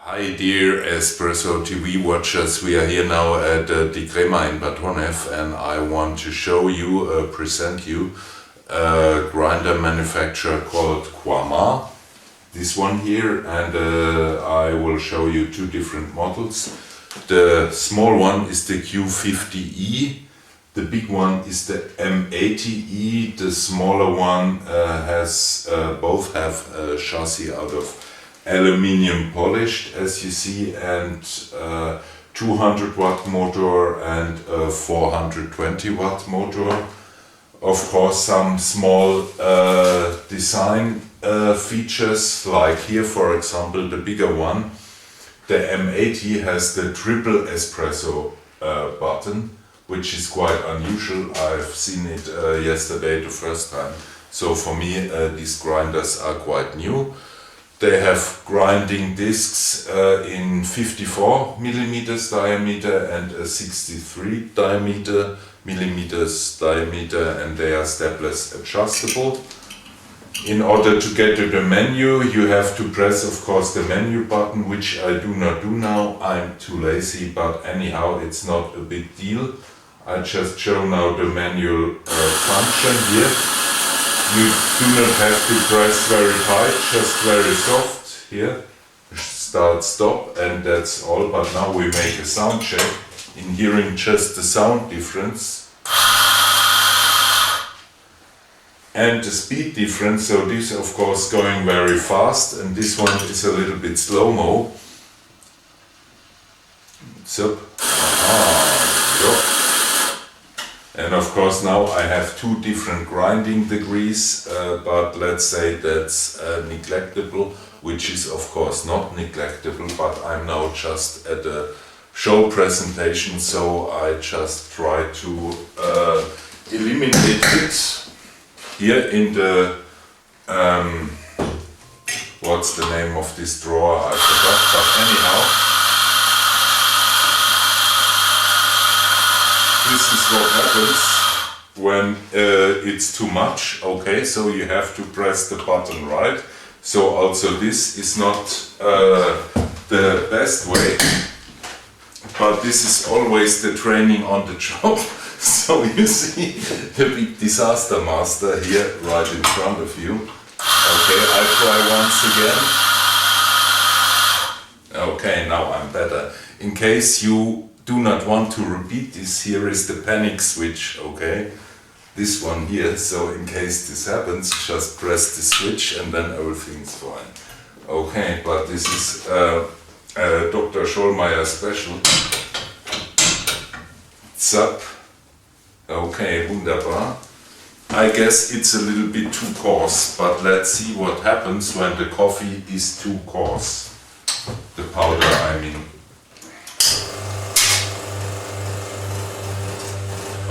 Hi dear Espresso TV watchers, we are here now at the Quamar in Bad Honnef, and I want to show you, present you a grinder manufacturer called Quamar. This one here, and I will show you two different models. The small one is the Q50E, the big one is the M80E. The smaller one both have a chassis out of aluminium polished, as you see, and 200 watt motor and a 420 watt motor. Of course, some small design features, like here for example the bigger one. The M80 has the triple espresso button, which is quite unusual. I've seen it yesterday the first time, so for me these grinders are quite new. They have grinding discs in 54 millimeters diameter and a 63 millimeters diameter, and they are stepless adjustable. In order to get to the menu, you have to press, of course, the menu button, which I do not do now. I'm too lazy, but anyhow, it's not a big deal. I just show now the manual function here. You do not have to press very tight, just very soft here. Start, stop, and that's all. But now we make a sound check in hearing just the sound difference and the speed difference. So this, of course, going very fast, and this one is a little bit slow-mo. So, and of course now I have two different grinding degrees, but let's say that's neglectable, which is of course not neglectable, but I'm now just at a show presentation, so I just try to eliminate it. Here in the, what's the name of this drawer, I forgot, but anyhow, this is what happens when it's too much. Okay, so you have to press the button right. So also this is not the best way, but this is always the training on the job. So you see the big disaster master here right in front of you. Okay, I try once again. Okay, now I'm better. In case you do not want to repeat this, here is the panic switch, okay? This one here, so in case this happens, just press the switch and then everything's fine. Okay, but this is Dr. Schollmeier special. Zap. Okay, wunderbar. I guess it's a little bit too coarse, but let's see what happens when the coffee is too coarse. The powder, I mean.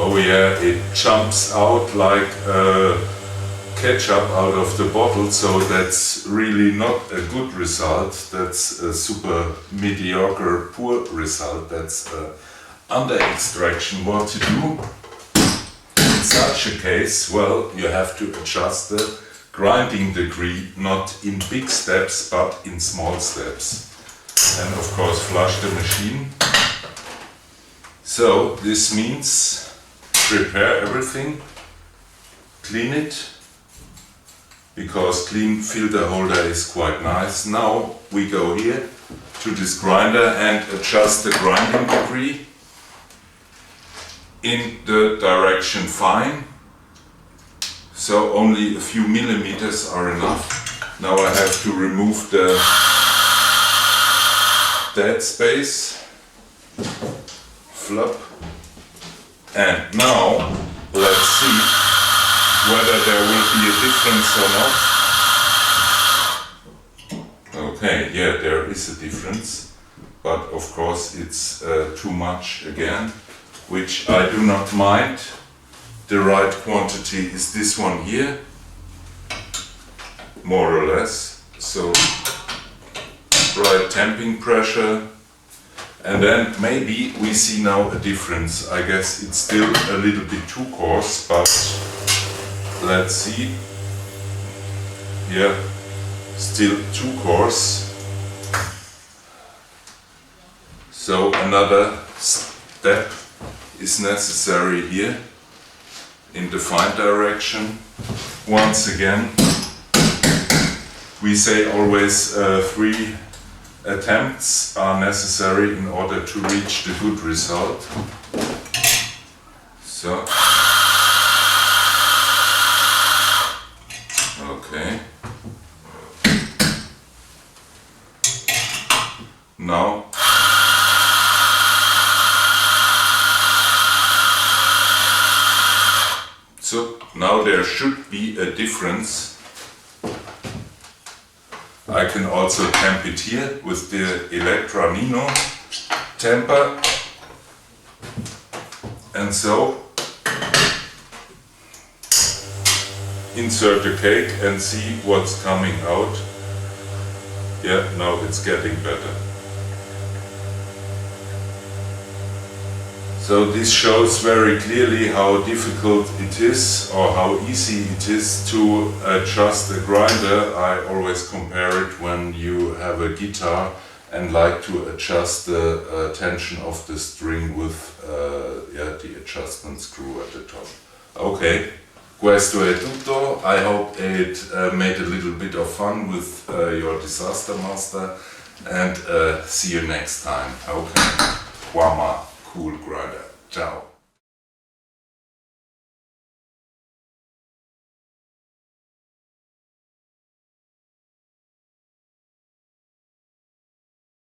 Oh yeah, it jumps out like ketchup out of the bottle, so that's really not a good result. That's a super mediocre, poor result. That's under extraction. What to do? In such a case, well, you have to adjust the grinding degree, not in big steps, but in small steps. And of course flush the machine. So this means prepare everything, clean it, because clean filter holder is quite nice. Now we go here to this grinder and adjust the grinding degree in the direction fine. So only a few millimeters are enough. Now I have to remove the dead space. Flop. And now, let's see whether there will be a difference or not. Okay, yeah, there is a difference, but of course it's too much again, which I do not mind. The right quantity is this one here, more or less. So, right tamping pressure. And then maybe we see now a difference. I guess it's still a little bit too coarse, but let's see. Yeah, still too coarse. So another step is necessary here in the fine direction. Once again, we say always 3 attempts are necessary in order to reach the good result. So, okay. Now, so now there should be a difference. I can also temp it here with the Electra Nino temper, and so insert the cake and see what's coming out. Yeah, now it's getting better. So this shows very clearly how difficult it is, or how easy it is to adjust a grinder. I always compare it when you have a guitar and like to adjust the tension of the string with the adjustment screw at the top. Okay, questo è tutto. I hope it made a little bit of fun with your Disaster Master, and see you next time. Okay, Quamar. Cool grinder. Ciao.